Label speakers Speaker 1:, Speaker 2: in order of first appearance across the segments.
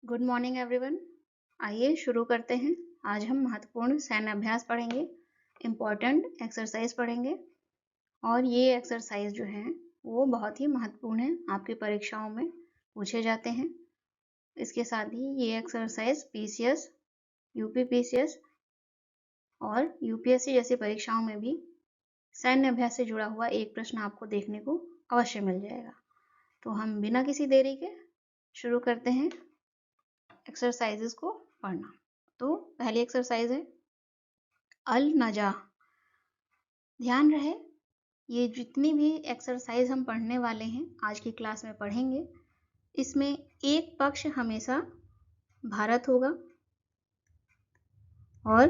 Speaker 1: Good morning everyone. आइए शुरू करते हैं। आज हम महत्वपूर्ण सैन्य अभ्यास पढ़ेंगे, इम्पॉर्टेंट एक्सरसाइज पढ़ेंगे और ये एक्सरसाइज जो हैं वो बहुत ही महत्वपूर्ण है, आपकी परीक्षाओं में पूछे जाते हैं। इसके साथ ही ये एक्सरसाइज पीसीएस, यूपी पीसीएस और यूपीएससी जैसी परीक्षाओं में भी सैन्य अभ्यास से जुड़ा हुआ एक प्रश्न आपको देखने को अवश्य मिल जाएगा। तो हम बिना किसी देरी के शुरू करते हैं एक्सरसाइजेस को पढ़ना। तो पहली एक्सरसाइज है अल नजा। ध्यान रहे, ये जितनी भी एक्सरसाइज हम पढ़ने वाले हैं, आज की क्लास में पढ़ेंगे, इसमें एक पक्ष हमेशा भारत होगा और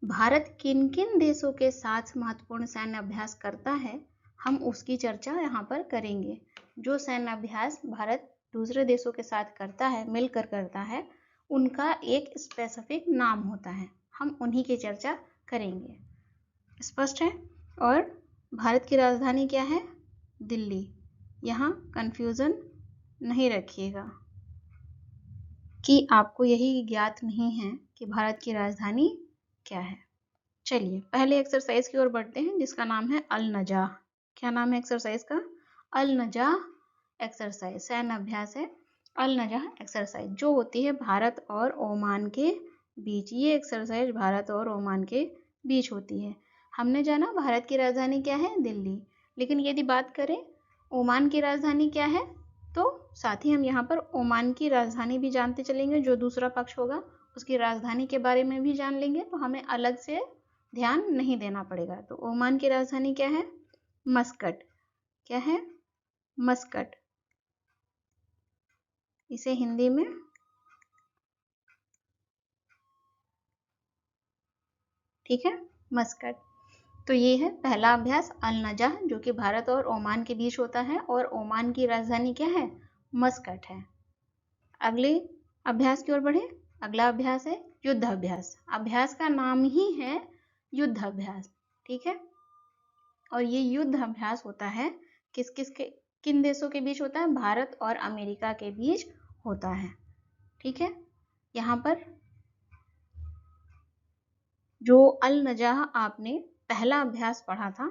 Speaker 1: भारत किन किन देशों के साथ महत्वपूर्ण सैन्य अभ्यास करता है, हम उसकी चर्चा यहाँ पर करेंगे। जो सैन्य अभ्यास भारत दूसरे देशों के साथ करता है, मिलकर करता है, उनका एक स्पेसिफिक नाम होता है, हम उन्हीं की चर्चा करेंगे। स्पष्ट है? और भारत की राजधानी क्या है? दिल्ली। यहाँ कंफ्यूजन नहीं रखिएगा कि आपको यही ज्ञात नहीं है कि भारत की राजधानी क्या है। चलिए पहले एक्सरसाइज की ओर बढ़ते हैं, जिसका नाम है अल नजा। क्या नाम है एक्सरसाइज का? अल नजा एक्सरसाइज, सैन्य अभ्यास है अल नजा एक्सरसाइज, जो होती है भारत और ओमान के बीच। ये एक्सरसाइज भारत और ओमान के बीच होती है। हमने जाना भारत की राजधानी क्या है? दिल्ली। लेकिन यदि बात करें ओमान की राजधानी क्या है, तो साथ ही हम यहाँ पर ओमान की राजधानी भी जानते चलेंगे। जो दूसरा पक्ष होगा उसकी राजधानी के बारे में भी जान लेंगे, तो हमें अलग से ध्यान नहीं देना पड़ेगा। तो ओमान की राजधानी क्या है? मस्कट। क्या है? मस्कट। इसे हिंदी में ठीक है, मस्कट। तो ये है पहला अभ्यास अल नजा, जो कि भारत और ओमान के बीच होता है और ओमान की राजधानी क्या है? मस्कट है। अगले अभ्यास की ओर बढ़े। अगला अभ्यास है युद्ध अभ्यास। अभ्यास का नाम ही है युद्ध अभ्यास, ठीक है। और ये युद्ध अभ्यास होता है किन देशों के बीच होता है? भारत और अमेरिका के बीच होता है, ठीक है। यहाँ पर जो अल नजाह आपने पहला अभ्यास पढ़ा था,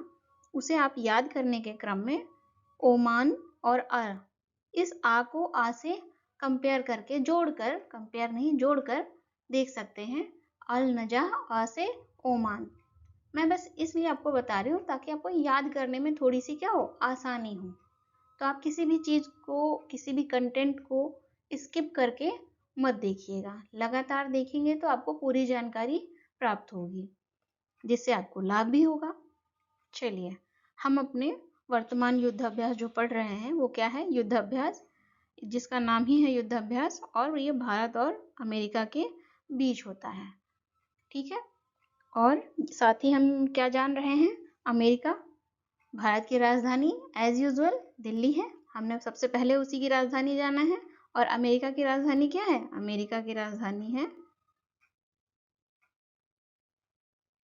Speaker 1: उसे आप याद करने के क्रम में ओमान और इस आ को आ से कंपेयर करके, जोड़कर, कंपेयर नहीं जोड़कर देख सकते हैं। अल नजाह आ से ओमान। मैं बस इसलिए आपको बता रही हूँ ताकि आपको याद करने में थोड़ी सी क्या हो, आसानी हो। तो आप किसी भी चीज़ को, किसी भी कंटेंट को स्किप करके मत देखिएगा। लगातार देखेंगे तो आपको पूरी जानकारी प्राप्त होगी, जिससे आपको लाभ भी होगा। चलिए हम अपने वर्तमान युद्धाभ्यास जो पढ़ रहे हैं वो क्या है? युद्धाभ्यास, जिसका नाम ही है युद्धाभ्यास, और ये भारत और अमेरिका के बीच होता है, ठीक है। और साथ ही हम क्या जान रहे हैं? अमेरिका, भारत की राजधानी एज यूजुअल दिल्ली है, हमने सबसे पहले उसी की राजधानी जाना है। और अमेरिका की राजधानी क्या है? अमेरिका की राजधानी है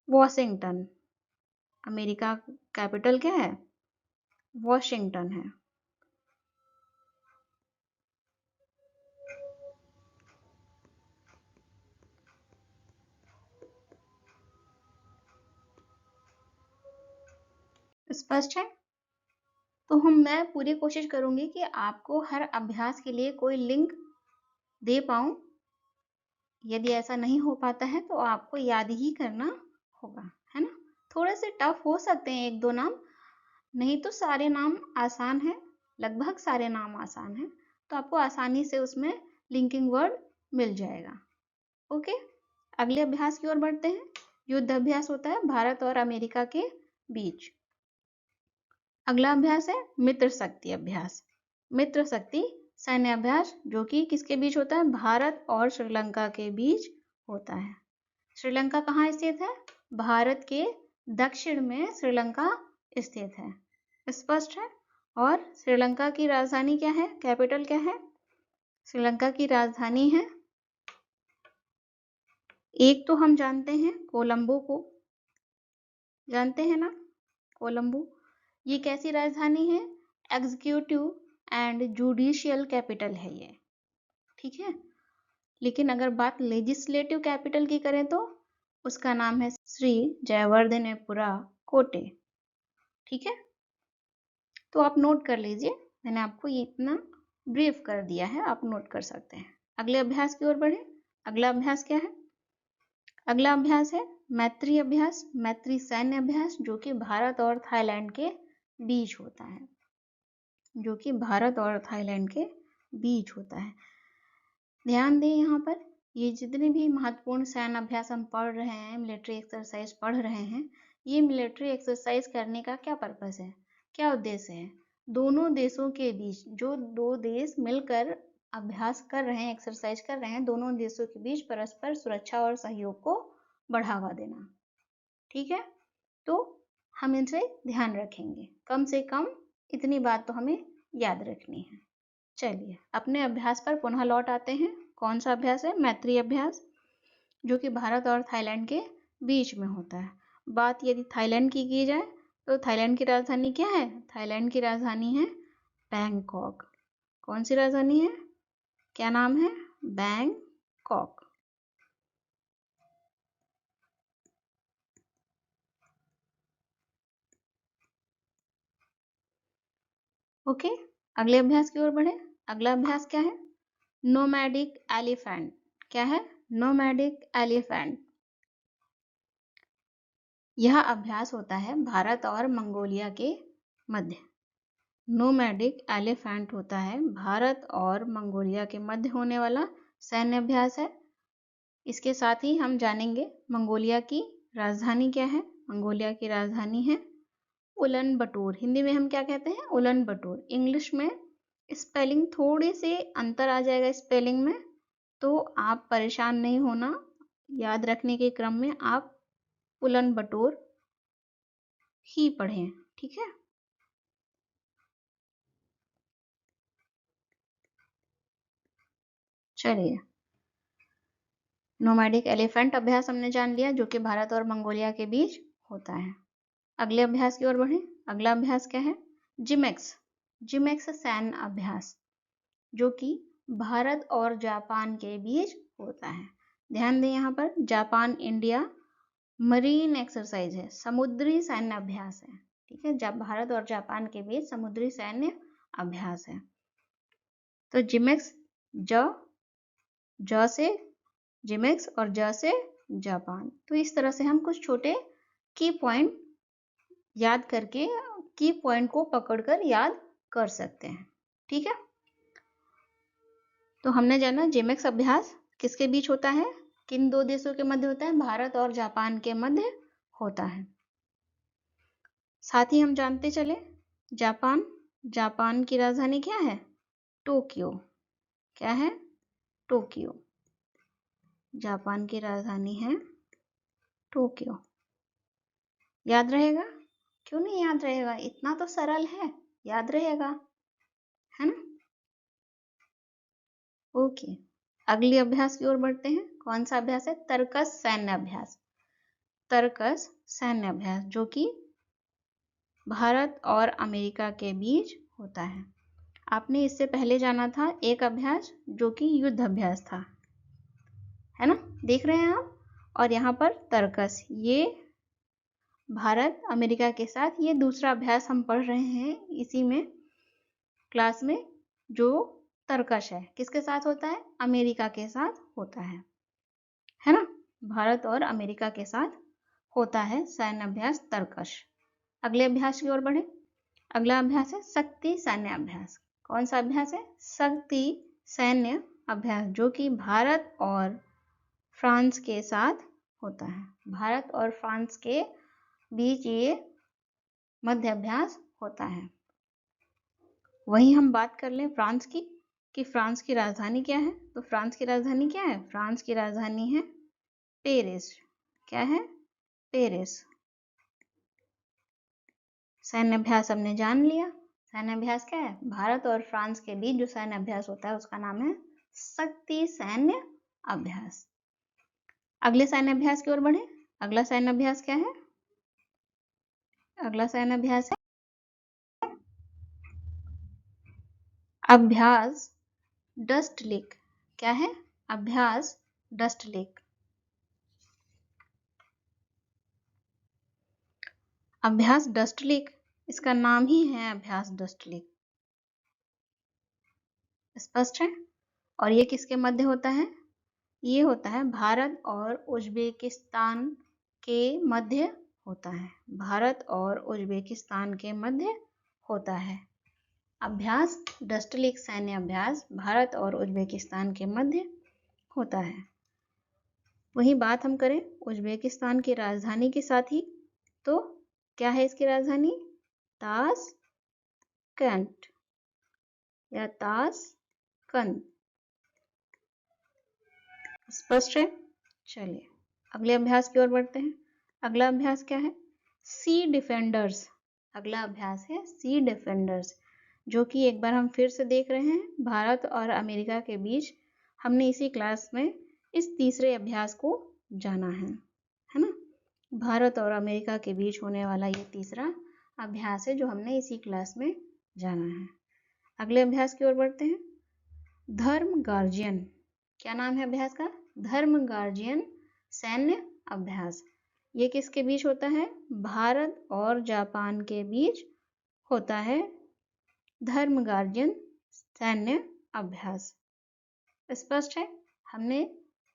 Speaker 1: वॉशिंगटन। अमेरिका कैपिटल क्या है? वॉशिंगटन है। स्पष्ट है? तो मैं पूरी कोशिश करूंगी कि आपको हर अभ्यास के लिए कोई लिंक दे पाऊं। यदि ऐसा नहीं हो पाता है तो आपको याद ही करना होगा, है ना। थोड़े से टफ हो सकते हैं एक दो नाम, नहीं तो सारे नाम आसान है, लगभग सारे नाम आसान है, तो आपको आसानी से उसमें लिंकिंग वर्ड मिल जाएगा। ओके, अगले अभ्यास की ओर बढ़ते हैं। युद्ध अभ्यास होता है भारत और अमेरिका के बीच। अगला अभ्यास है मित्र शक्ति अभ्यास। मित्र शक्ति सैन्य अभ्यास, जो कि किसके बीच होता है? भारत और श्रीलंका के बीच होता है। श्रीलंका कहाँ स्थित है? भारत के दक्षिण में श्रीलंका स्थित है। स्पष्ट है? और श्रीलंका की राजधानी क्या है? कैपिटल क्या है? श्रीलंका की राजधानी है, एक तो हम जानते हैं कोलंबो को, जानते हैं ना, कोलंबो। ये कैसी राजधानी है? एग्जीक्यूटिव एंड जुडिशियल कैपिटल है ये, ठीक है। लेकिन अगर बात लेजिस्लेटिव कैपिटल की करें तो उसका नाम है श्री जयवर्धनेपुरा कोटे। ठीक है, तो आप नोट कर लीजिए, मैंने आपको ये इतना ब्रीफ कर दिया है, आप नोट कर सकते हैं। अगले अभ्यास की ओर बढ़े। अगला अभ्यास क्या है? अगला अभ्यास है मैत्री अभ्यास, मैत्री सैन्य अभ्यास, जो कि भारत और थाईलैंड के बीच होता है, जो कि भारत और थाईलैंड के बीच होता है। ध्यान दें यहाँ पर, ये जितने भी महत्वपूर्ण सैन्य अभ्यास हम पढ़ रहे हैं, मिलिट्री एक्सरसाइज पढ़ रहे हैं, ये मिलिट्री एक्सरसाइज करने का क्या पर्पस है, क्या उद्देश्य है? दोनों देशों के बीच, जो दो देश मिलकर अभ्यास कर रहे हैं, एक्सरसाइज कर रहे हैं, दोनों देशों के बीच परस्पर सुरक्षा और सहयोग को बढ़ावा देना। ठीक है, तो हम इनसे ध्यान रखेंगे, कम से कम इतनी बात तो हमें याद रखनी है। चलिए अपने अभ्यास पर पुनः लौट आते हैं। कौन सा अभ्यास है? मैत्री अभ्यास, जो कि भारत और थाईलैंड के बीच में होता है। बात यदि थाईलैंड की जाए तो थाईलैंड की राजधानी क्या है? थाईलैंड की राजधानी है बैंकॉक। कौन सी राजधानी है? क्या नाम है? बैंकॉक। ओके, अगले अभ्यास की ओर बढ़े। अगला अभ्यास क्या है? Nomadic elephant. क्या है? Nomadic elephant. यह अभ्यास होता है भारत और मंगोलिया के मध्य। नोमैडिक एलिफेंट होता है भारत और मंगोलिया के मध्य होने वाला सैन्य अभ्यास है। इसके साथ ही हम जानेंगे मंगोलिया की राजधानी क्या है। मंगोलिया की राजधानी है उलन बटोर। हिंदी में हम क्या कहते हैं? उलन बटोर। इंग्लिश में स्पेलिंग थोड़ी सी अंतर आ जाएगा स्पेलिंग में, तो आप परेशान नहीं होना, याद रखने के क्रम में आप उलन बटोर ही पढ़ें। ठीक है, चलिए नोमैडिक एलिफेंट अभ्यास हमने जान लिया, जो कि भारत और मंगोलिया के बीच होता है। अगले अभ्यास की ओर बढ़ें। अगला अभ्यास क्या है? जिमेक्स। जिमेक्स सैन्य अभ्यास, जो कि भारत और जापान के बीच होता है। ध्यान दें यहाँ पर, जापान इंडिया मरीन एक्सरसाइज है, समुद्री सैन्य अभ्यास है। ठीक है, जब भारत और जापान के बीच समुद्री सैन्य अभ्यास है। तो जिमेक्स, ज से जिमेक्स और ज से जापान। तो इस तरह से हम कुछ छोटे की पॉइंट याद करके, की पॉइंट को पकड़कर याद कर सकते हैं। ठीक है, तो हमने जाना जिमेक्स अभ्यास किसके बीच होता है, किन दो देशों के मध्य होता है? भारत और जापान के मध्य होता है। साथ ही हम जानते चले जापान, जापान की राजधानी क्या है? टोक्यो। क्या है? टोक्यो। जापान की राजधानी है टोक्यो। याद रहेगा? क्यों नहीं याद रहेगा, इतना तो सरल है, याद रहेगा, है ना? ओके, अगली अभ्यास की ओर बढ़ते हैं। कौन सा अभ्यास है? तर्कस सैन्य अभ्यास। तर्कस सैन्य अभ्यास, जो कि भारत और अमेरिका के बीच होता है। आपने इससे पहले जाना था एक अभ्यास, जो कि युद्ध अभ्यास था, है ना? देख रहे हैं आप। और यहाँ पर तर्कस, ये भारत अमेरिका के साथ ये दूसरा अभ्यास हम पढ़ रहे हैं इसी में क्लास में, जो तर्कश है, किसके साथ होता है? अमेरिका के साथ होता है ना? भारत और अमेरिका के साथ होता है सैन्य अभ्यास तर्कश। अगले अभ्यास की ओर बढ़े। अगला अभ्यास है शक्ति सैन्य अभ्यास। कौन सा अभ्यास है? शक्ति सैन्य अभ्यास, जो कि भारत और फ्रांस के साथ होता है। भारत और फ्रांस के बीच ये मध्य अभ्यास होता है। वहीं हम बात कर लें फ्रांस की, कि फ्रांस की राजधानी क्या है? तो फ्रांस की राजधानी क्या है? फ्रांस की राजधानी है पेरिस। क्या है? पेरिस। सैन्य अभ्यास हमने जान लिया। सैन्य अभ्यास क्या है? भारत और फ्रांस के बीच जो सैन्य अभ्यास होता है उसका नाम है शक्ति सैन्य अभ्यास। अगले सैन्य अभ्यास की ओर बढ़े। अगला सैन्य अभ्यास क्या है? अगला सैन्य अभ्यास है अभ्यास डस्ट लेक। क्या है? अभ्यास डस्ट लेक। अभ्यास डस्ट लेक, इसका नाम ही है अभ्यास डस्ट लेक। स्पष्ट है? और ये किसके मध्य होता है? ये होता है भारत और उज्बेकिस्तान के मध्य होता है। भारत और उज्बेकिस्तान के मध्य होता है। अभ्यास डस्ट लेक सैन्य अभ्यास भारत और उज्बेकिस्तान के मध्य होता है। वही बात हम करें उज्बेकिस्तान की राजधानी के साथ ही, तो क्या है इसकी राजधानी? ताशकंद या ताशकंद। स्पष्ट है? चलिए अगले अभ्यास की ओर बढ़ते हैं। अगला अभ्यास क्या है? सी डिफेंडर्स। अगला अभ्यास है सी डिफेंडर्स, जो कि एक बार हम फिर से देख रहे हैं भारत और अमेरिका के बीच। हमने इसी क्लास में इस तीसरे अभ्यास को जाना है ना? भारत और अमेरिका के बीच होने वाला ये तीसरा अभ्यास है जो हमने इसी क्लास में जाना है। अगले अभ्यास की ओर बढ़ते हैं। धर्म गार्जियन। क्या नाम है अभ्यास का? धर्म गार्जियन सैन्य अभ्यास। ये किसके बीच होता है? भारत और जापान के बीच होता है धर्म गार्जियन सैन्य अभ्यास। स्पष्ट है? हमने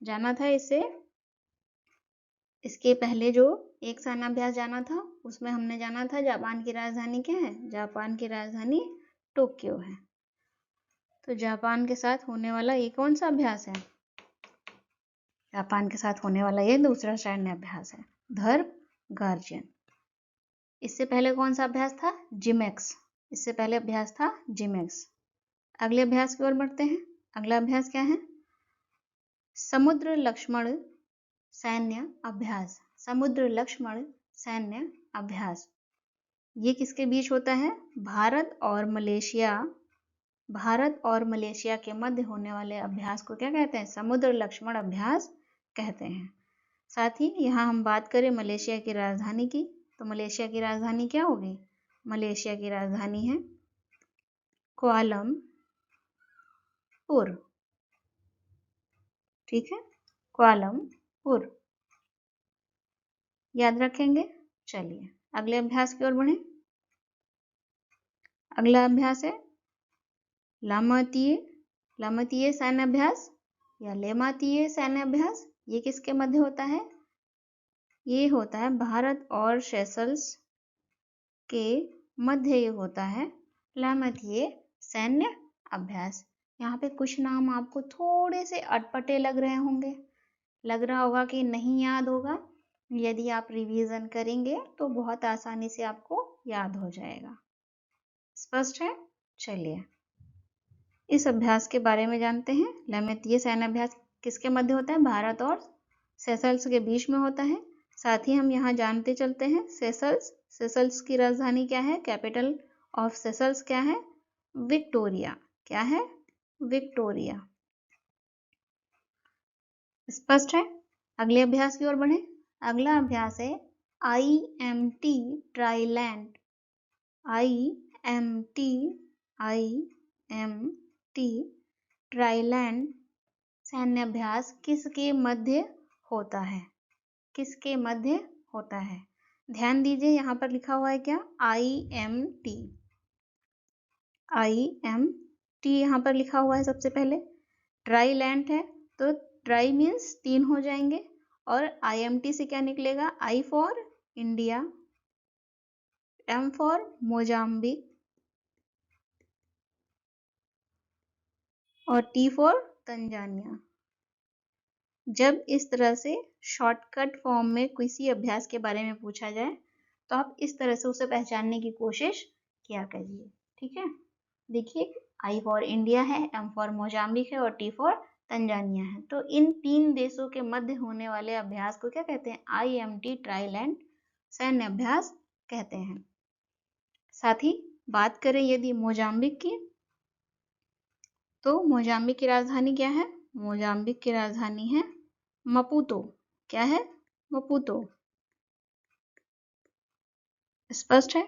Speaker 1: जाना था इससे, इसके पहले जो एक सैन्य अभ्यास जाना था उसमें हमने जाना था जापान की राजधानी क्या है? जापान की राजधानी टोक्यो है। तो जापान के साथ होने वाला ये कौन सा अभ्यास है? जापान के साथ होने वाला ये दूसरा सैन्य अभ्यास है, धर्म गार्जियन। इससे पहले कौन सा अभ्यास था? जिमेक्स। इससे पहले अभ्यास था जिमेक्स। अगले अभ्यास की ओर बढ़ते हैं। अगला अभ्यास क्या है? समुद्र लक्ष्मण सैन्य अभ्यास। समुद्र लक्ष्मण सैन्य अभ्यास। ये किसके बीच होता है? भारत और मलेशिया। भारत और मलेशिया के मध्य होने वाले अभ्यास को क्या कहते हैं? समुद्र लक्ष्मण अभ्यास कहते हैं। साथ ही यहाँ हम बात करें मलेशिया की राजधानी की, तो मलेशिया की राजधानी क्या होगी? मलेशिया की राजधानी है कुआलालंपुर। ठीक है, कुआलालंपुर याद रखेंगे। चलिए अगले अभ्यास की ओर बढ़ें। अगला अभ्यास है लामतीय सैन्य अभ्यास या लेमातीय सैन्य अभ्यास। ये किसके मध्य होता है? ये होता है भारत और सेशल्स के मध्य ये होता है लामतीय सैन्य अभ्यास। यहाँ पे कुछ नाम आपको थोड़े से अटपटे लग रहे होंगे, लग रहा होगा कि नहीं याद होगा। यदि आप रिवीजन करेंगे तो बहुत आसानी से आपको याद हो जाएगा। स्पष्ट है? चलिए इस अभ्यास के बारे में जानते हैं। लामतीय सैन्य अभ्यास किसके मध्य होता है? भारत और सेशल्स के बीच में होता है। साथ ही हम यहाँ जानते चलते हैं सेशल्स की राजधानी क्या है? कैपिटल ऑफ सेशल्स क्या है? विक्टोरिया। क्या है? विक्टोरिया। स्पष्ट है? अगले अभ्यास की ओर बढ़े। अगला अभ्यास है IMT ट्राइलैंड। IMT ट्राइलैंड सैन्य अभ्यास किसके मध्य होता है? किसके मध्य होता है? ध्यान दीजिए यहाँ पर लिखा हुआ है क्या? IMT यहाँ पर लिखा हुआ है। सबसे पहले ट्राइलैंड है तो ट्राई मीन्स 3 हो जाएंगे और IMT से क्या निकलेगा? I for India, M for Mozambique और T फॉर तंजानिया। जब इस तरह से शॉर्टकट फॉर्म में किसी अभ्यास के बारे में पूछा जाए तो आप इस तरह से उसे पहचानने की कोशिश किया करिए। ठीक है, देखिए I फॉर इंडिया है, M फॉर मोजाम्बिक है और T फॉर तंजानिया है। तो इन 3 देशों के मध्य होने वाले अभ्यास को क्या कहते हैं? IMT ट्राइलैंड सैन्य अभ्यास कहते हैं। साथ ही बात करें यदि मोजाम्बिक की, तो मोजाम्बिक की राजधानी क्या है? मोजाम्बिक की राजधानी है मपूतो। क्या है? मपूतो। स्पष्ट है?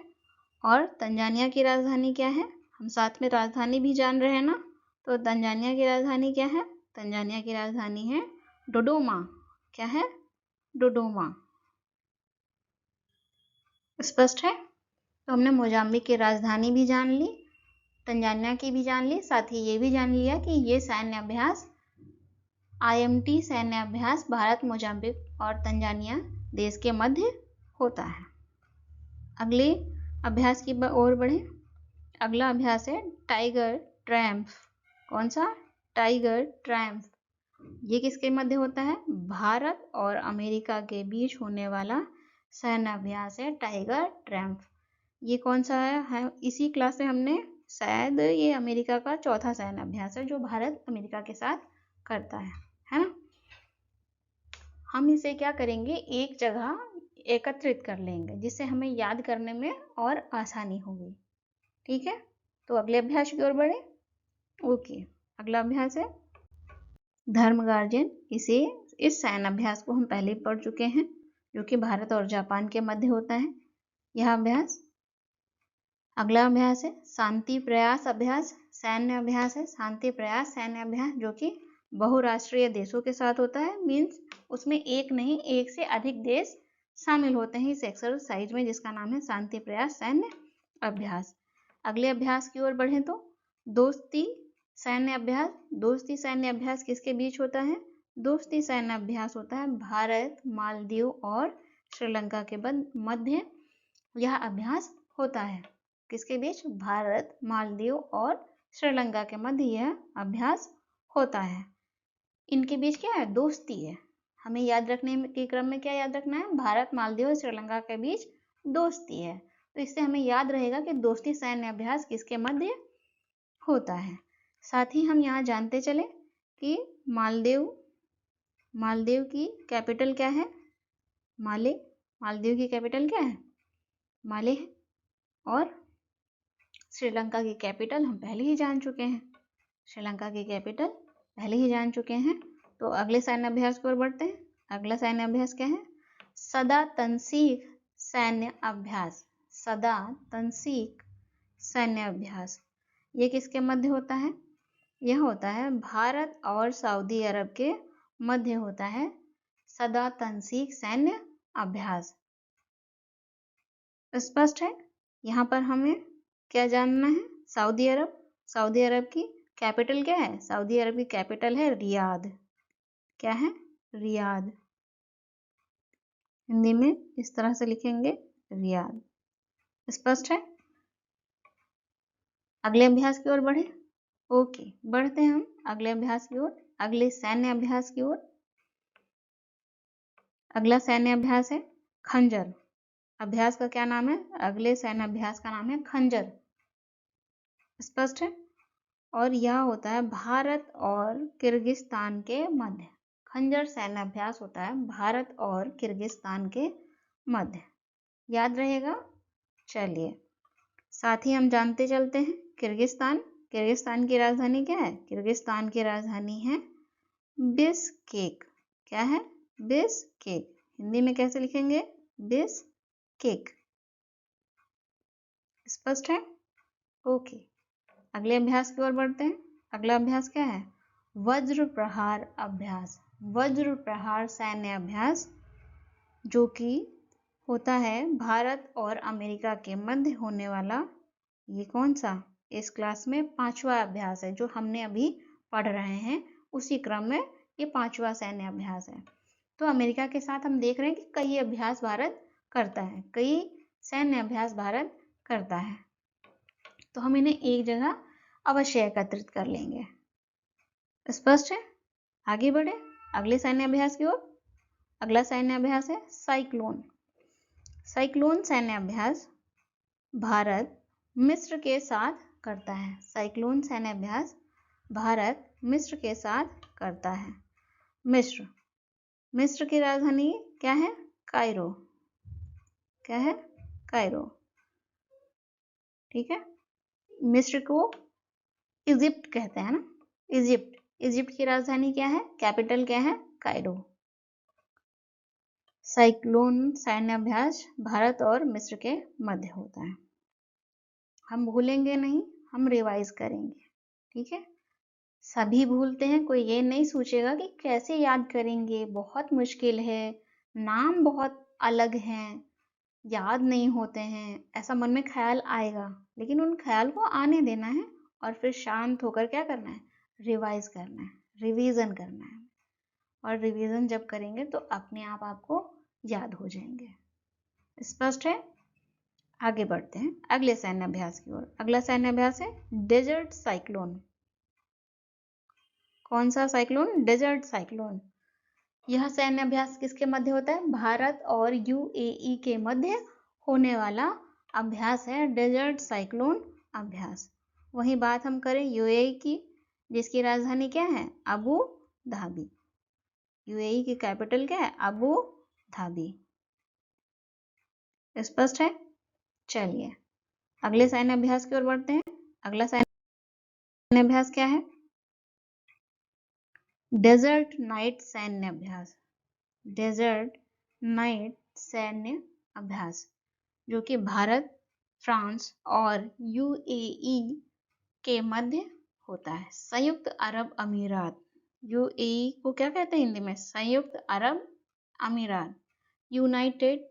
Speaker 1: और तंजानिया की राजधानी क्या है? हम साथ में राजधानी भी जान रहे हैं ना, तो तंजानिया की राजधानी क्या है? तंजानिया की राजधानी है डोडोमा। क्या है? डोडोमा। स्पष्ट है? तो हमने मोजाम्बिक की राजधानी भी जान ली, तंजानिया की भी जान ली, साथ ही ये भी जान लिया कि ये सैन्य अभ्यास IMT सैन्य अभ्यास भारत, मोजाम्बिक और तंजानिया देश के मध्य होता है। अगले अभ्यास की ओर बढ़े। अगला अभ्यास है टाइगर ट्रायम्फ। कौन सा? Tiger Triumph. ये किसके मध्य होता है? भारत और अमेरिका के बीच होने वाला सैन्य अभ्यास है टाइगर ट्रायम्फ। ये कौन सा है? इसी क्लास में हमने शायद ये अमेरिका का चौथा सैन्य अभ्यास है जो भारत अमेरिका के साथ करता है ना। हम इसे क्या करेंगे, एक जगह एकत्रित कर लेंगे जिससे हमें याद करने में और आसानी होगी। ठीक है, तो अगले अभ्यास की ओर बढ़े। ओके, अगला अभ्यास है धर्म गार्जियन। इस सैन्य अभ्यास को हम पहले पढ़ चुके हैं, जो कि भारत और जापान के मध्य होता है यह अभ्यास। अगला अभ्यास है शांति प्रयास अभ्यास। सैन्य अभ्यास है शांति प्रयास सैन्य अभ्यास, जो कि बहुराष्ट्रीय देशों के साथ होता है। मीन्स उसमें एक नहीं, एक से अधिक देश शामिल होते हैं इस एक्सरसाइज में, जिसका नाम है शांति प्रयास सैन्य अभ्यास। अगले अभ्यास की ओर बढ़े तो दोस्ती सैन्य अभ्यास। दोस्ती सैन्य अभ्यास किसके बीच होता है? दोस्ती सैन्य अभ्यास होता है भारत, मालदीव और श्रीलंका के मध्य यह अभ्यास होता है। किसके बीच? भारत, मालदीव और श्रीलंका के मध्य यह अभ्यास होता है। इनके बीच क्या है? दोस्ती है। हमें याद रखने के क्रम में क्या याद रखना है? भारत, मालदीव और श्रीलंका के बीच दोस्ती है। तो इससे हमें याद रहेगा कि दोस्ती सैन्य अभ्यास किसके मध्य होता है। साथ ही हम यहाँ जानते चले कि मालदीव की कैपिटल क्या है? माले। मालदीव की कैपिटल क्या है? माले है। और श्रीलंका की कैपिटल हम पहले ही जान चुके हैं। श्रीलंका की कैपिटल पहले ही जान चुके हैं। तो अगले सैन्य अभ्यास की ओर बढ़ते हैं। अगला सैन्य अभ्यास क्या है? सदा तनसीख सैन्य अभ्यास। सदा तनसीख सैन्य अभ्यास ये किसके मध्य होता है? यह होता है भारत और सऊदी अरब के मध्य होता है सदा तनसीख सैन्य अभ्यास। स्पष्ट है? यहाँ पर हमें क्या जानना है? सऊदी अरब। सऊदी अरब की कैपिटल क्या है? सऊदी अरब की कैपिटल है रियाद। क्या है? रियाद। हिंदी में इस तरह से लिखेंगे रियाद। स्पष्ट है? अगले अभ्यास की ओर बढ़े। ओके, बढ़ते हैं हम अगले अभ्यास की ओर, अगले सैन्य अभ्यास की ओर। अगला सैन्य अभ्यास है खंजर। अभ्यास का क्या नाम है? अगले सैन्य अभ्यास का नाम है खंजर। स्पष्ट है? और यह होता है भारत और किर्गिस्तान के मध्य। खंजर सैन्य अभ्यास होता है भारत और किर्गिस्तान के मध्य। याद रहेगा? चलिए, साथ ही हम जानते चलते हैं किर्गिस्तान। किर्गिस्तान की राजधानी क्या है? किर्गिस्तान की राजधानी है बिश्केक। क्या है? बिश्केक। हिंदी में कैसे लिखेंगे? बिश्केक। स्पष्ट है? ओके, अगले अभ्यास की ओर बढ़ते हैं। अगला अभ्यास क्या है? वज्र प्रहार अभ्यास। वज्र प्रहार सैन्य अभ्यास, जो कि होता है भारत और अमेरिका के मध्य होने वाला ये कौन सा? इस क्लास में 5वां अभ्यास है जो हमने अभी पढ़ रहे हैं, उसी क्रम में ये 5वां सैन्य अभ्यास है। तो अमेरिका के साथ हम देख रहे हैं कि कई अभ्यास भारत करता है, कई सैन्य अभ्यास भारत करता है। तो हम इन्हें एक जगह अवश्य एकत्रित कर लेंगे। स्पष्ट है? आगे बढ़े अगले सैन्य अभ्यास की ओर। अगला सैन्य अभ्यास है साइक्लोन। साइक्लोन सैन्य अभ्यास भारत मिस्र के साथ करता है। साइक्लोन सैन्य अभ्यास भारत मिस्र के साथ करता है। मिस्र। मिस्र की राजधानी क्या है? कायरो। क्या है? कायरो। ठीक है, मिस्र को इजिप्ट कहते हैं ना, इजिप्ट। इजिप्ट की राजधानी क्या है? कैपिटल क्या है? कायरो। साइक्लोन सैन्य अभ्यास भारत और मिस्र के मध्य होता है। हम भूलेंगे नहीं, हम रिवाइज करेंगे। ठीक है, सभी भूलते हैं, कोई ये नहीं सोचेगा कि कैसे याद करेंगे, बहुत मुश्किल है, नाम बहुत अलग हैं, याद नहीं होते हैं, ऐसा मन में ख्याल आएगा। लेकिन उन ख्याल को आने देना है और फिर शांत होकर क्या करना है, रिवाइज करना है, रिवीजन करना है। और रिवीजन जब करेंगे तो अपने आप आपको याद हो जाएंगे। स्पष्ट है? आगे बढ़ते हैं अगले सैन्य अभ्यास की ओर। अगला सैन्य अभ्यास है डेजर्ट साइक्लोन। कौन सा साइक्लोन? Desert cyclone. यह सैन्य अभ्यास किसके मध्य होता है? भारत और यूएई के मध्य होने वाला अभ्यास है डेजर्ट साइक्लोन अभ्यास। वही बात हम करें यूएई की, जिसकी राजधानी क्या है? Abu Dhabi. यूएई की कैपिटल क्या है? Abu Dhabi. स्पष्ट है? चलिए अगले सैन्य अभ्यास की ओर बढ़ते हैं। अगला सैन्य अभ्यास क्या है? डेजर्ट नाइट सैन्य अभ्यास। डेजर्ट नाइट सैन्य अभ्यास जो कि भारत, फ्रांस और यूएई के मध्य होता है। संयुक्त अरब अमीरात। यूएई को क्या कहते हैं हिंदी में? संयुक्त अरब अमीरात। United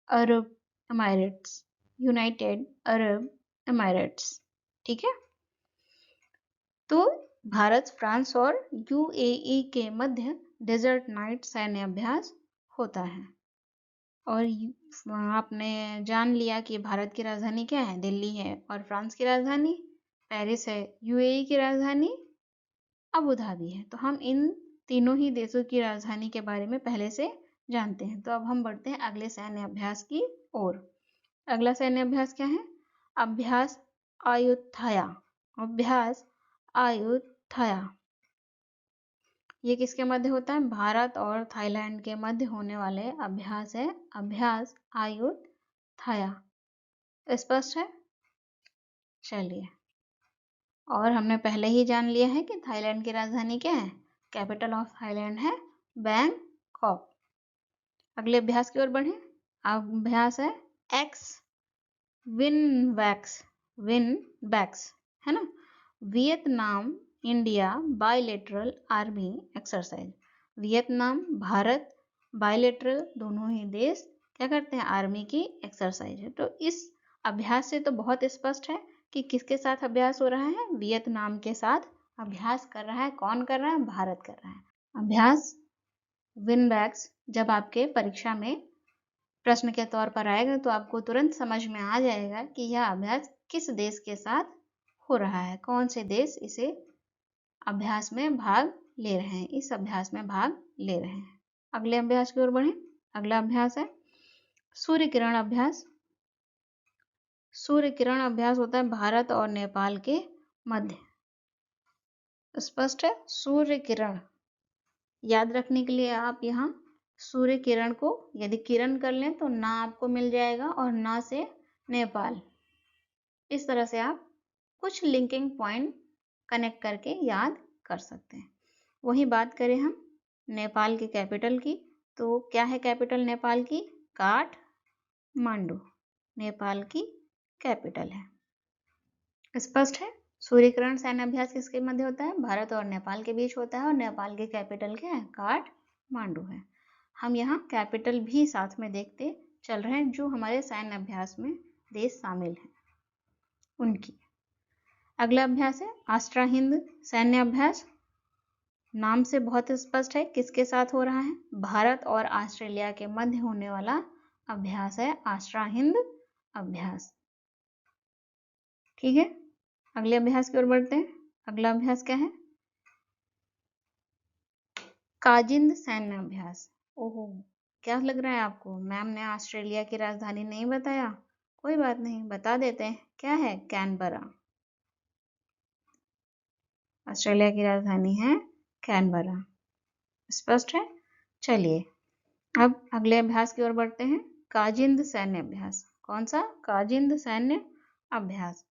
Speaker 1: Arab Emirates. United Arab Emirates. ठीक है, तो भारत, फ्रांस और यूएई के मध्य डेजर्ट नाइट सैन्य अभ्यास होता है। और आपने जान लिया कि भारत की राजधानी क्या है? दिल्ली है। और फ्रांस की राजधानी पेरिस है। यूएई की राजधानी अबू धाबी है। तो हम इन तीनों ही देशों की राजधानी के बारे में पहले से जानते हैं। तो अब हम बढ़ते हैं अगले सैन्य अभ्यास की ओर। अगला सैन्य अभ्यास क्या है? अभ्यास अयुत्थया। अभ्यास अयुत्थया ये किसके मध्य होता है? भारत और थाईलैंड के मध्य होने वाले अभ्यास है अभ्यास अयुत्थया। स्पष्ट है? चलिए, और हमने पहले ही जान लिया है कि थाईलैंड की राजधानी क्या है? कैपिटल ऑफ थाईलैंड है बैंकॉक। अगले अभ्यास की ओर बढ़े। अभ्यास है एक्स विनबैक्स। विनबैक्स है ना? Vietnam India bilateral army exercise. Vietnam, Bharat, bilateral दोनों ही देश क्या करते हैं? आर्मी की एक्सरसाइज है। तो इस अभ्यास से तो बहुत स्पष्ट है कि किसके साथ अभ्यास हो रहा है? वियतनाम के साथ अभ्यास कर रहा है। कौन कर रहा है? भारत कर रहा है। अभ्यास विनबैक्स जब आपके परीक्षा में प्रश्न के तौर पर आएगा तो आपको तुरंत समझ में आ जाएगा कि यह अभ्यास किस देश के साथ हो रहा है, कौन से देश इसे अभ्यास में भाग ले रहे हैं, इस अभ्यास में भाग ले रहे हैं। अगले अभ्यास की ओर बढ़े। अगला अभ्यास है सूर्य किरण अभ्यास। सूर्य किरण अभ्यास होता है भारत और नेपाल के मध्य। स्पष्ट है? सूर्य किरण याद रखने के लिए आप यहाँ सूर्य किरण को यदि किरण कर लें तो ना आपको मिल जाएगा और ना से नेपाल। इस तरह से आप कुछ लिंकिंग पॉइंट कनेक्ट करके याद कर सकते हैं। वही बात करें हम नेपाल की कैपिटल की, तो क्या है कैपिटल नेपाल की? काठमांडू नेपाल की कैपिटल है। स्पष्ट है? सूर्यकिरण सैन्य अभ्यास किसके मध्य होता है? भारत और नेपाल के बीच होता है। और नेपाल की कैपिटल क्या है? काठमांडू है। हम यहाँ कैपिटल भी साथ में देखते चल रहे हैं जो हमारे सैन्य अभ्यास में देश शामिल हैं उनकी। अगला अभ्यास है आस्ट्रा हिंद सैन्य अभ्यास। नाम से बहुत स्पष्ट है किसके साथ हो रहा है? भारत और ऑस्ट्रेलिया के मध्य होने वाला अभ्यास है आस्ट्रा हिंद अभ्यास। ठीक है, अगले अभ्यास की ओर बढ़ते हैं। अगला अभ्यास क्या है? काजिंद सैन्य अभ्यास। ओहो, क्या लग रहा है आपको? मैम ने ऑस्ट्रेलिया की राजधानी नहीं बताया। कोई बात नहीं, बता देते हैं। क्या है? कैनबरा। ऑस्ट्रेलिया की राजधानी है कैनबरा। स्पष्ट है? चलिए अब अगले अभ्यास की ओर बढ़ते हैं। काजिंद सैन्य अभ्यास। कौन सा? काजिंद सैन्य अभ्यास।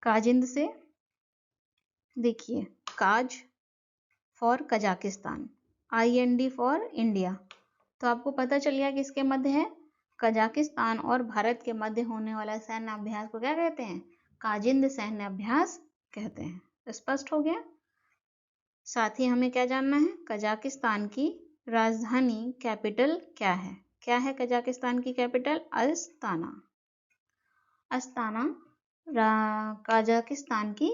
Speaker 1: काजिंद से देखिए, KAZ for Kazakhstan, IND for India. तो आपको पता चल गया किसके मध्य है? कजाकिस्तान और भारत के मध्य होने वाला सैन्य अभ्यास को क्या कहते हैं? काजिंद सैन्य अभ्यास कहते हैं। स्पष्ट हो गया। साथ ही हमें क्या जानना है, कजाकिस्तान की राजधानी कैपिटल क्या है। क्या है कजाकिस्तान की कैपिटल? अस्ताना। अस्ताना कजाकिस्तान की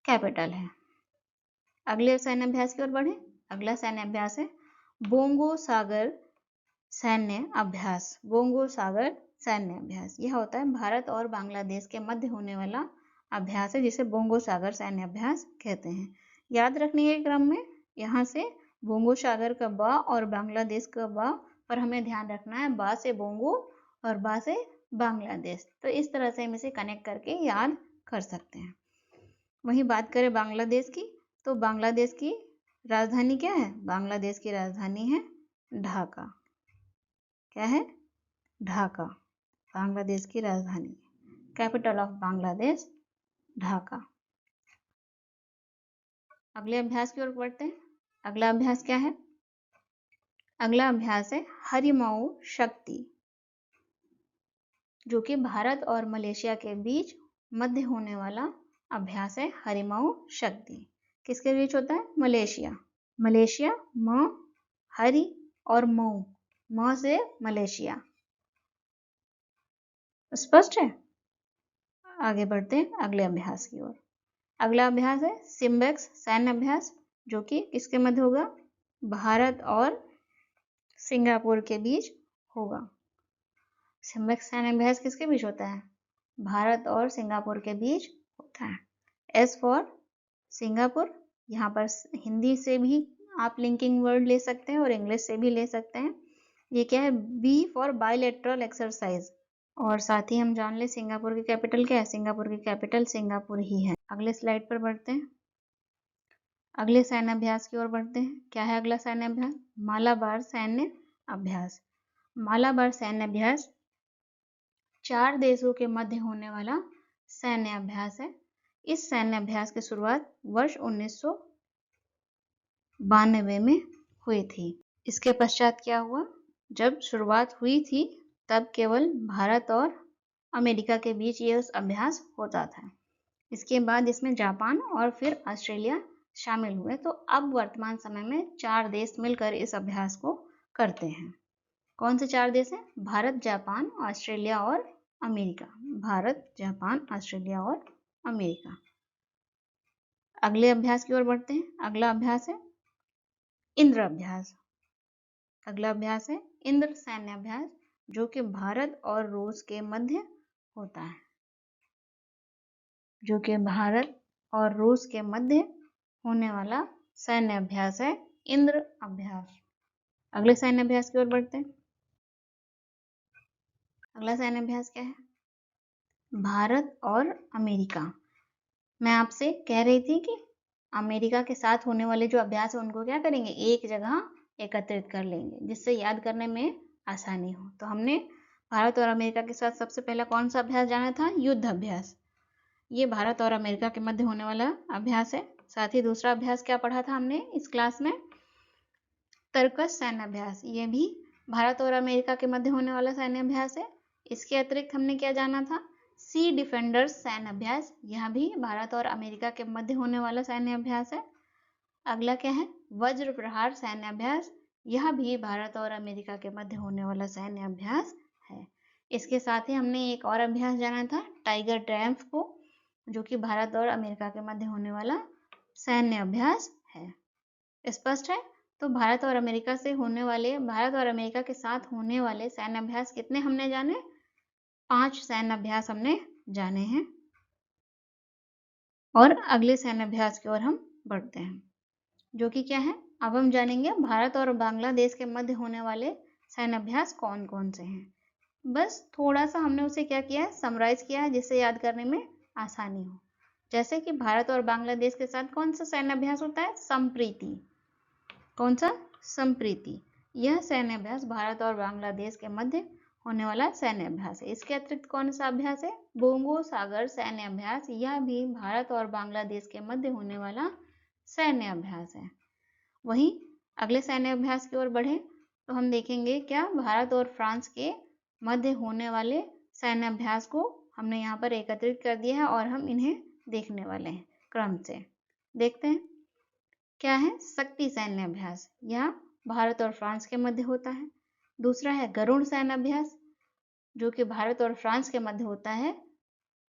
Speaker 1: कैपिटल है। अगले सैन्य अभ्यास की ओर बढ़े। अगला सैन्य अभ्यास है बोंगो सागर सैन्य अभ्यास। बोंगो सागर सैन्य अभ्यास यह होता है भारत और बांग्लादेश के मध्य होने वाला अभ्यास है, जिसे बोंगो सागर सैन्य अभ्यास कहते हैं। याद रखने के क्रम में यहाँ से बोंगो सागर का बा और बांग्लादेश का बा पर हमें ध्यान रखना है, बा से बोंगो और बा से बांग्लादेश। तो इस तरह से हम इसे कनेक्ट करके याद कर सकते हैं। वहीं बात करें बांग्लादेश की, तो बांग्लादेश की राजधानी क्या है? बांग्लादेश की राजधानी है ढाका। क्या है? ढाका बांग्लादेश की राजधानी। Capital of Bangladesh Dhaka. अगले अभ्यास की ओर बढ़ते हैं। अगला अभ्यास क्या है? अगला अभ्यास है हरिमाऊ शक्ति, जो कि भारत और मलेशिया के बीच मध्य होने वाला अभ्यास है। हरिमाऊ शक्ति किसके बीच होता है? मलेशिया। मलेशिया म हरि और मऊ, म से मलेशिया। स्पष्ट है। आगे बढ़ते हैं अगले अभ्यास की ओर। अगला अभ्यास है सिम्बेक्स सैन्य अभ्यास, जो कि किसके मध्य होगा? भारत और सिंगापुर के बीच होगा। सिम्बेक्स सैन्य अभ्यास किसके बीच होता है? भारत और सिंगापुर के बीच होता है। S for Singapore. यहाँ पर हिंदी से भी आप लिंकिंग वर्ड ले सकते हैं और इंग्लिश से भी ले सकते हैं। ये क्या है? B for bilateral exercise. और साथ ही हम जान ले सिंगापुर की कैपिटल क्या है? सिंगापुर की कैपिटल सिंगापुर ही है। अगले स्लाइड पर बढ़ते हैं। अगले सैन्य अभ्यास की ओर बढ़ते हैं। क्या है अगला सैन्य अभ्यास? मालाबार सैन्य अभ्यास। मालाबार सैन्य अभ्यास 4 देशों के मध्य होने वाला सैन्य अभ्यास है। इस सैन्य अभ्यास की शुरुआत वर्ष 1992 में हुई थी। इसके पश्चात क्या हुआ? जब शुरुआत हुई थी तब केवल भारत और अमेरिका के बीच ये अभ्यास होता था। इसके बाद इसमें जापान और फिर ऑस्ट्रेलिया शामिल हुए। तो अब वर्तमान समय में 4 देश मिलकर इस अभ्यास को करते हैं। कौन से 4 देश हैं? भारत, जापान, ऑस्ट्रेलिया और अमेरिका। भारत, जापान, ऑस्ट्रेलिया और अमेरिका। अगले अभ्यास की ओर बढ़ते हैं। अगला अभ्यास है इंद्र अभ्यास। अगला अभ्यास है इंद्र सैन्य अभ्यास, जो कि भारत और रूस के मध्य होता है। जो कि भारत और रूस के मध्य होने वाला सैन्य अभ्यास है इंद्र अभ्यास। अगले सैन्य अभ्यास की ओर बढ़ते हैं। अगला सैन्य अभ्यास क्या है? भारत और अमेरिका। मैं आपसे कह रही थी कि अमेरिका के साथ होने वाले जो अभ्यास है उनको क्या करेंगे? एक जगह एकत्रित कर लेंगे, जिससे याद करने में आसानी हो। तो हमने भारत और अमेरिका के साथ सबसे पहला कौन सा अभ्यास जाना था? युद्ध अभ्यास। ये भारत और अमेरिका के मध्य होने वाला अभ्यास है। साथ ही दूसरा अभ्यास क्या पढ़ा था हमने इस क्लास में? तर्कस सैन्य अभ्यास। ये भी भारत और अमेरिका के मध्य होने वाला सैन्य अभ्यास है। इसके अतिरिक्त हमने क्या जाना था? सी डिफेंडर्स सैन्य अभ्यास। यह भी भारत और अमेरिका के मध्य होने वाला सैन्य अभ्यास है। अगला क्या है? वज्र प्रहार सैन्य अभ्यास। यह भी भारत और अमेरिका के मध्य होने वाला सैन्य अभ्यास है। इसके साथ ही हमने एक और अभ्यास जाना था टाइगर ट्रायम्फ को, जो कि भारत और अमेरिका के मध्य होने वाला सैन्य अभ्यास है। स्पष्ट है। तो भारत और अमेरिका के साथ होने वाले सैन्य अभ्यास कितने हमने जाने? 5 सैन्य अभ्यास हमने जाने हैं। और अगले सैन्य अभ्यास की ओर हम बढ़ते हैं, जो कि क्या है? अब हम जानेंगे भारत और बांग्लादेश के मध्य होने वाले सैन्य अभ्यास कौन कौन से हैं। बस थोड़ा सा हमने उसे क्या किया है? समराइज किया है, जिससे याद करने में आसानी हो। जैसे कि भारत और बांग्लादेश के साथ कौन सा सैन्य अभ्यास होता है? संप्रीति। कौन सा? संप्रीति। यह सैन्य अभ्यास भारत और बांग्लादेश के मध्य होने वाला सैन्य अभ्यास है। इसके अतिरिक्त कौन सा अभ्यास है? बोंगो सागर सैन्य अभ्यास। यह भी भारत और बांग्लादेश के मध्य होने वाला सैन्य अभ्यास है। वहीं अगले सैन्य अभ्यास की ओर बढ़े तो हम देखेंगे क्या? भारत और फ्रांस के मध्य होने वाले सैन्य अभ्यास को हमने यहाँ पर एकत्रित कर दिया है और हम इन्हें देखने वाले हैं। क्रम से। देखते हैं क्या है। शक्ति सैन्य अभ्यास, यह भारत और फ्रांस के मध्य होता है। दूसरा है गरुड़ सैन्य अभ्यास, जो कि भारत और फ्रांस के मध्य होता है,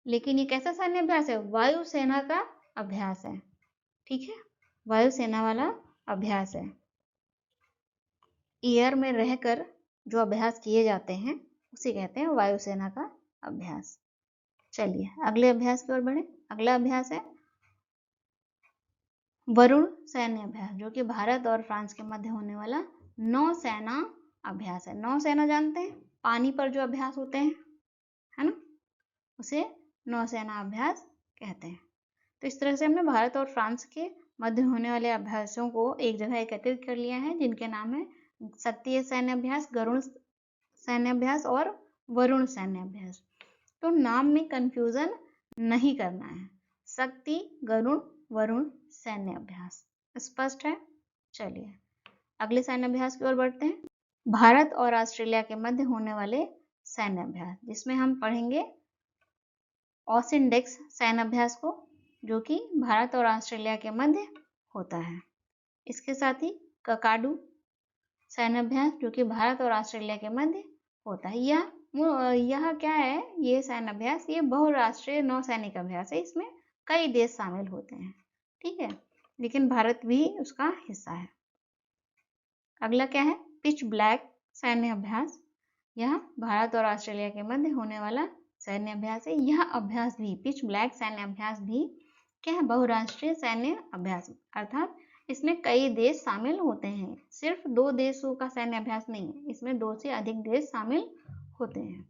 Speaker 1: लेकिन ये कैसा सैन्य अभ्यास है? वायुसेना का अभ्यास है। ठीक है, वायुसेना वाला अभ्यास है। एयर में रहकर जो अभ्यास किए जाते हैं उसे कहते हैं वायुसेना का अभ्यास। चलिए अगले अभ्यास की ओर बढ़े। अगला अभ्यास है वरुण सैन्य अभ्यास, जो कि भारत और फ्रांस के मध्य होने वाला नौसेना अभ्यास है। नौसेना जानते हैं, पानी पर जो अभ्यास होते हैं, है ना, उसे नौसेना अभ्यास कहते हैं। तो इस तरह से हमने भारत और फ्रांस के मध्य होने वाले अभ्यासों को एक जगह एकत्रित कर लिया है, जिनके नाम है शक्ति सैन्य अभ्यास, गरुड़ सैन्य अभ्यास और वरुण सैन्य अभ्यास। तो नाम में कंफ्यूजन नहीं करना है। शक्ति, गरुड़, वरुण सैन्य अभ्यास। स्पष्ट है? चलिए अगले सैन्य अभ्यास की ओर बढ़ते हैं। भारत और ऑस्ट्रेलिया के मध्य होने वाले सैन्य अभ्यास, जिसमें हम पढ़ेंगे ऑसिंडेक्स सैन्य अभ्यास को, जो कि भारत और ऑस्ट्रेलिया के मध्य होता है। इसके साथ ही ककाडू सैन्य अभ्यास, जो कि भारत और ऑस्ट्रेलिया के मध्य होता है। यह क्या है? ये सैन्य अभ्यास ये बहुराष्ट्रीय नौसैनिक अभ्यास है। इसमें कई देश शामिल होते हैं, ठीक है, लेकिन भारत भी उसका हिस्सा है। अगला क्या है? पिच ब्लैक सैन्य अभ्यास। यह भारत और ऑस्ट्रेलिया के मध्य होने वाला सैन्य अभ्यास है। यह अभ्यास भी, पिच ब्लैक सैन्य अभ्यास भी क्या है? बहुराष्ट्रीय सैन्य अभ्यास, अर्थात इसमें कई देश शामिल होते हैं। सिर्फ 2 देशों का सैन्य अभ्यास नहीं है, इसमें 2 से अधिक देश शामिल होते हैं।